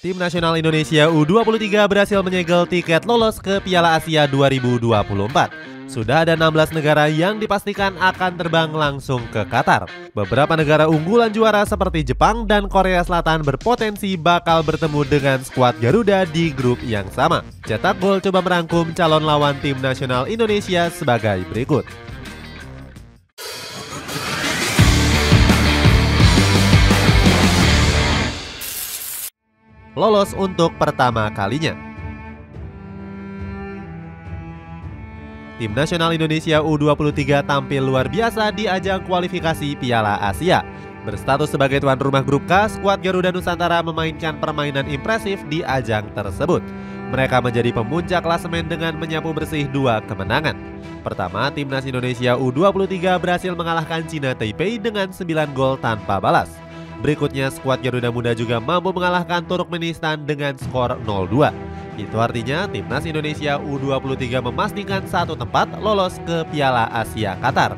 Tim nasional Indonesia U23 berhasil menyegel tiket lolos ke Piala Asia 2024. Sudah ada 16 negara yang dipastikan akan terbang langsung ke Qatar. Beberapa negara unggulan juara seperti Jepang dan Korea Selatan berpotensi bakal bertemu dengan skuad Garuda di grup yang sama. Cetak Gol coba merangkum calon lawan tim nasional Indonesia sebagai berikut. Lolos untuk pertama kalinya. Tim nasional Indonesia U23 tampil luar biasa di ajang kualifikasi Piala Asia. Berstatus sebagai tuan rumah grup K, skuad Garuda Nusantara memainkan permainan impresif di ajang tersebut. Mereka menjadi pemuncak klasemen dengan menyapu bersih 2 kemenangan. Pertama, timnas Indonesia U23 berhasil mengalahkan Cina Taipei dengan 9 gol tanpa balas. Berikutnya, skuad Garuda Muda juga mampu mengalahkan Turkmenistan dengan skor 0-2. Itu artinya timnas Indonesia U23 memastikan satu tempat lolos ke Piala Asia Qatar.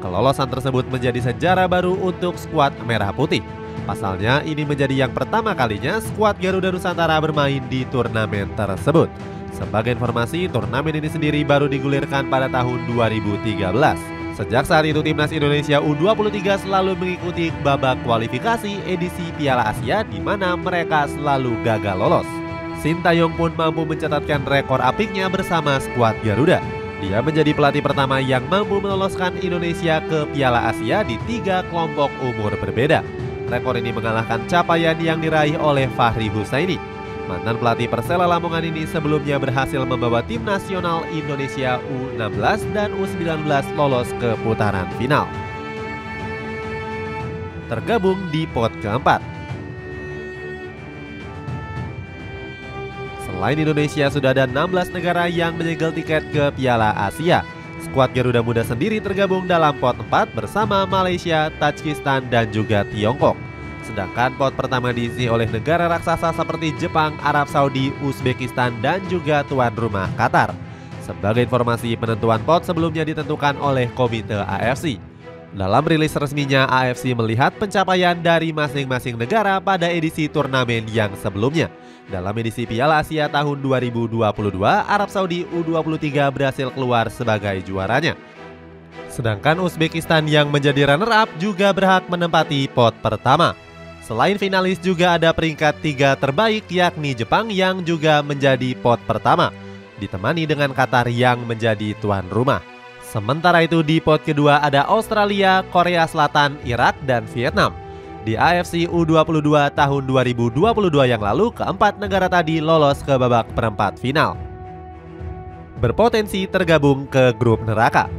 Kelolosan tersebut menjadi sejarah baru untuk skuad Merah Putih. Pasalnya, ini menjadi yang pertama kalinya skuad Garuda Nusantara bermain di turnamen tersebut. Sebagai informasi, turnamen ini sendiri baru digulirkan pada tahun 2013. Sejak saat itu timnas Indonesia U23 selalu mengikuti babak kualifikasi edisi Piala Asia di mana mereka selalu gagal lolos. Sintayong pun mampu mencatatkan rekor apiknya bersama skuad Garuda. Dia menjadi pelatih pertama yang mampu meloloskan Indonesia ke Piala Asia di 3 kelompok umur berbeda. Rekor ini mengalahkan capaian yang diraih oleh Fahri Husaini. Mantan pelatih Persela Lamongan ini sebelumnya berhasil membawa tim nasional Indonesia U16 dan U19 lolos ke putaran final. Tergabung di pot keempat. Selain Indonesia, sudah ada 16 negara yang menyegel tiket ke Piala Asia. Skuad Garuda Muda sendiri tergabung dalam pot 4 bersama Malaysia, Tajikistan, dan juga Tiongkok. Sedangkan pot pertama diisi oleh negara raksasa seperti Jepang, Arab Saudi, Uzbekistan, dan juga tuan rumah Qatar. Sebagai informasi, penentuan pot sebelumnya ditentukan oleh Komite AFC. Dalam rilis resminya, AFC melihat pencapaian dari masing-masing negara pada edisi turnamen yang sebelumnya. Dalam edisi Piala Asia tahun 2022, Arab Saudi U23 berhasil keluar sebagai juaranya. Sedangkan Uzbekistan yang menjadi runner-up juga berhak menempati pot pertama. Selain finalis juga ada peringkat 3 terbaik yakni Jepang yang juga menjadi pot pertama, ditemani dengan Qatar yang menjadi tuan rumah. Sementara itu di pot kedua ada Australia, Korea Selatan, Irak, dan Vietnam. Di AFC U22 tahun 2022 yang lalu, keempat negara tadi lolos ke babak perempat final. Berpotensi tergabung ke grup neraka.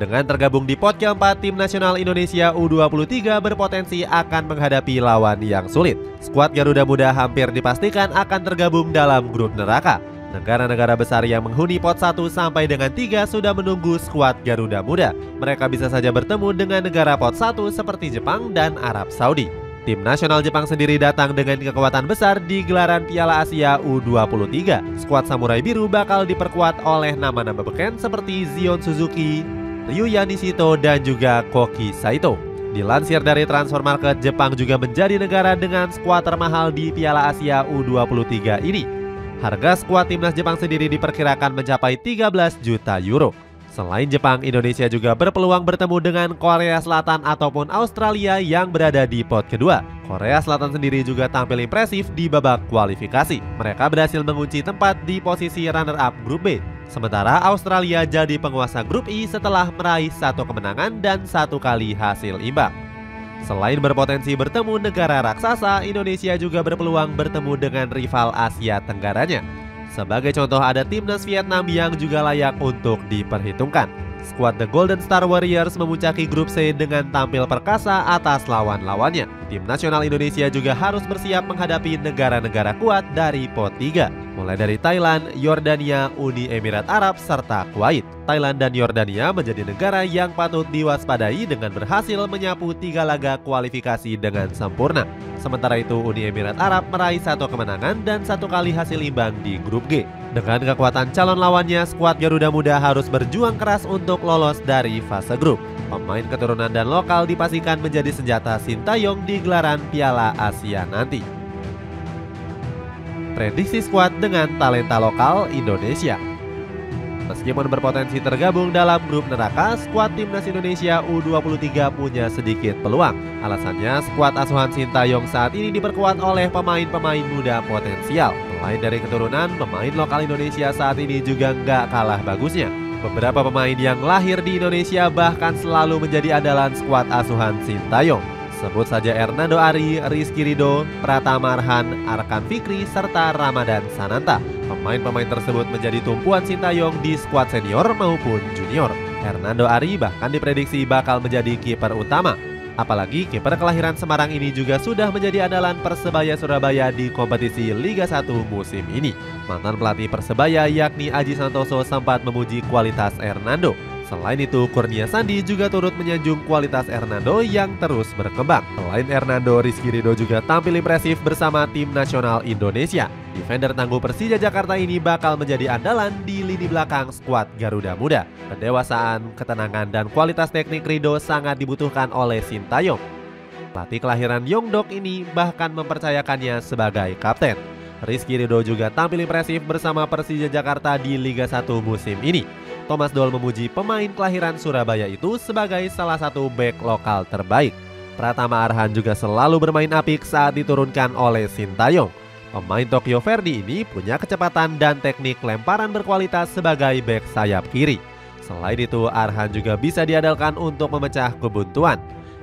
Dengan tergabung di pot keempat, tim nasional Indonesia U23 berpotensi akan menghadapi lawan yang sulit. Skuad Garuda Muda hampir dipastikan akan tergabung dalam grup neraka. Negara-negara besar yang menghuni pot 1 sampai dengan 3 sudah menunggu skuad Garuda Muda. Mereka bisa saja bertemu dengan negara pot 1 seperti Jepang dan Arab Saudi. Tim nasional Jepang sendiri datang dengan kekuatan besar di gelaran Piala Asia U23. Skuad Samurai Biru bakal diperkuat oleh nama-nama beken seperti Zion Suzuki, Ryuya Nishito, dan juga Koki Saito. Dilansir dari Transfer Market, Jepang juga menjadi negara dengan skuad termahal di Piala Asia U23 ini. Harga skuad timnas Jepang sendiri diperkirakan mencapai 13 juta euro. Selain Jepang, Indonesia juga berpeluang bertemu dengan Korea Selatan ataupun Australia yang berada di pot kedua. Korea Selatan sendiri juga tampil impresif di babak kualifikasi. Mereka berhasil mengunci tempat di posisi runner-up grup B. Sementara Australia jadi penguasa grup I setelah meraih 1 kemenangan dan 1 kali hasil imbang. Selain berpotensi bertemu negara raksasa, Indonesia juga berpeluang bertemu dengan rival Asia Tenggaranya. Sebagai contoh, ada timnas Vietnam yang juga layak untuk diperhitungkan. Skuad The Golden Star Warriors memuncaki grup C dengan tampil perkasa atas lawan-lawannya. Tim nasional Indonesia juga harus bersiap menghadapi negara-negara kuat dari pot 3, mulai dari Thailand, Yordania, Uni Emirat Arab, serta Kuwait. Thailand dan Yordania menjadi negara yang patut diwaspadai dengan berhasil menyapu 3 laga kualifikasi dengan sempurna. Sementara itu, Uni Emirat Arab meraih 1 kemenangan dan 1 kali hasil imbang di grup G. Dengan kekuatan calon lawannya, skuad Garuda Muda harus berjuang keras untuk lolos dari fase grup. Pemain keturunan dan lokal dipastikan menjadi senjata Sintayong di gelaran Piala Asia nanti. prediksi skuad dengan talenta lokal Indonesia. Meskipun berpotensi tergabung dalam grup neraka, skuad timnas Indonesia U23 punya sedikit peluang. Alasannya, skuad asuhan Sintayong saat ini diperkuat oleh pemain-pemain muda potensial. Selain dari keturunan, pemain lokal Indonesia saat ini juga nggak kalah bagusnya. Beberapa pemain yang lahir di Indonesia bahkan selalu menjadi andalan skuad asuhan Sintayong. Sebut saja Hernando Ari, Rizky Ridho, Pratama Arhan, Arkan Fikri, serta Ramadan Sananta. Pemain-pemain tersebut menjadi tumpuan Sintayong di skuad senior maupun junior. Hernando Ari bahkan diprediksi bakal menjadi kiper utama. Apalagi kiper kelahiran Semarang ini juga sudah menjadi andalan Persebaya Surabaya di kompetisi Liga 1 musim ini. Mantan pelatih Persebaya yakni Aji Santoso sempat memuji kualitas Hernando. Selain itu, Kurnia Sandi juga turut menyanjung kualitas Hernando yang terus berkembang. Selain Hernando, Rizky Ridho juga tampil impresif bersama tim nasional Indonesia. Defender tangguh Persija Jakarta ini bakal menjadi andalan di lini belakang skuad Garuda Muda. Kedewasaan, ketenangan, dan kualitas teknik Ridho sangat dibutuhkan oleh Sintayong. Pelatih kelahiran Yongdok ini bahkan mempercayakannya sebagai kapten. Rizky Ridho juga tampil impresif bersama Persija Jakarta di Liga 1 musim ini. Thomas Doll memuji pemain kelahiran Surabaya itu sebagai salah satu bek lokal terbaik. Pratama Arhan juga selalu bermain apik saat diturunkan oleh Sintayong. Pemain Tokyo Verdy ini punya kecepatan dan teknik lemparan berkualitas sebagai bek sayap kiri. Selain itu, Arhan juga bisa diandalkan untuk memecah kebuntuan.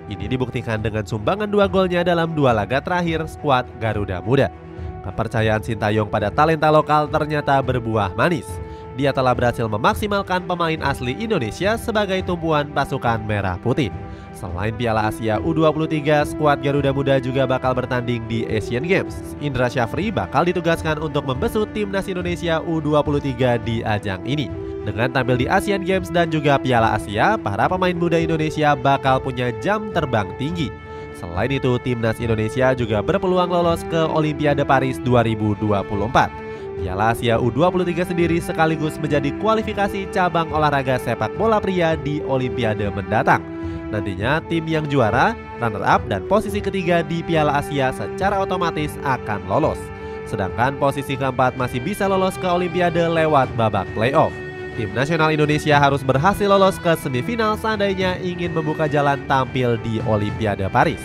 Ini dibuktikan dengan sumbangan 2 golnya dalam 2 laga terakhir skuad Garuda Muda. Kepercayaan Sintayong pada talenta lokal ternyata berbuah manis. Dia telah berhasil memaksimalkan pemain asli Indonesia sebagai tumpuan pasukan merah putih. Selain Piala Asia U23, skuad Garuda Muda juga bakal bertanding di Asian Games. Indra Syafri bakal ditugaskan untuk membesut timnas Indonesia U23 di ajang ini. Dengan tampil di Asian Games dan juga Piala Asia, para pemain muda Indonesia bakal punya jam terbang tinggi. Selain itu, timnas Indonesia juga berpeluang lolos ke Olimpiade Paris 2024. Piala Asia U23 sendiri sekaligus menjadi kualifikasi cabang olahraga sepak bola pria di Olimpiade mendatang. Nantinya tim yang juara, runner-up, dan posisi ketiga di Piala Asia secara otomatis akan lolos. Sedangkan posisi keempat masih bisa lolos ke Olimpiade lewat babak playoff. Tim nasional Indonesia harus berhasil lolos ke semifinal seandainya ingin membuka jalan tampil di Olimpiade Paris.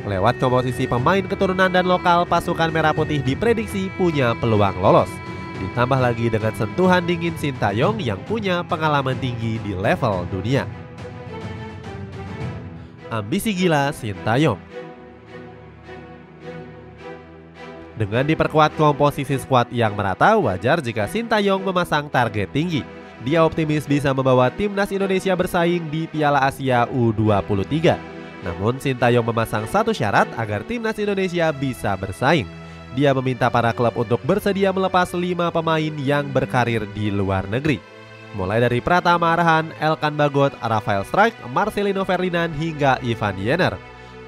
Lewat komposisi pemain keturunan dan lokal, pasukan merah putih diprediksi punya peluang lolos. Ditambah lagi dengan sentuhan dingin Sintayong yang punya pengalaman tinggi di level dunia. Ambisi gila Sintayong. Dengan diperkuat komposisi skuad yang merata, wajar jika Sintayong memasang target tinggi. Dia optimis bisa membawa timnas Indonesia bersaing di Piala Asia U23. Namun Sintayong memasang satu syarat agar timnas Indonesia bisa bersaing. Dia meminta para klub untuk bersedia melepas 5 pemain yang berkarir di luar negeri. Mulai dari Pratama Arhan, Elkan Bagot, Rafael Strijk, Marcelino Ferdinand hingga Ivan Jenner.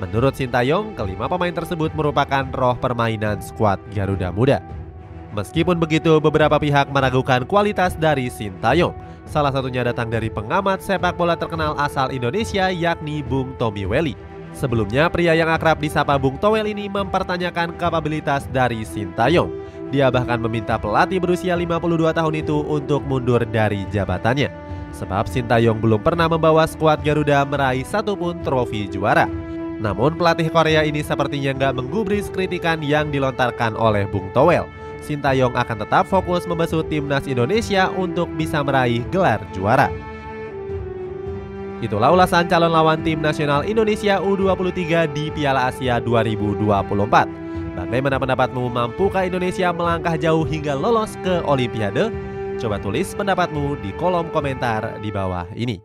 Menurut Sintayong, kelima pemain tersebut merupakan roh permainan skuad Garuda Muda. Meskipun begitu, beberapa pihak meragukan kualitas dari Sintayong. Salah satunya datang dari pengamat sepak bola terkenal asal Indonesia yakni Bung Tommy Welly. Sebelumnya, pria yang akrab disapa Bung Towel ini mempertanyakan kapabilitas dari Sintayong. Dia bahkan meminta pelatih berusia 52 tahun itu untuk mundur dari jabatannya. Sebab Sintayong belum pernah membawa skuad Garuda meraih satupun trofi juara. Namun pelatih Korea ini sepertinya nggak menggubris kritikan yang dilontarkan oleh Bung Towel. Sintayong akan tetap fokus membesut timnas Indonesia untuk bisa meraih gelar juara. Itulah ulasan calon lawan tim nasional Indonesia U23 di Piala Asia 2024. Bagaimana pendapatmu, mampukah Indonesia melangkah jauh hingga lolos ke Olimpiade? Coba tulis pendapatmu di kolom komentar di bawah ini.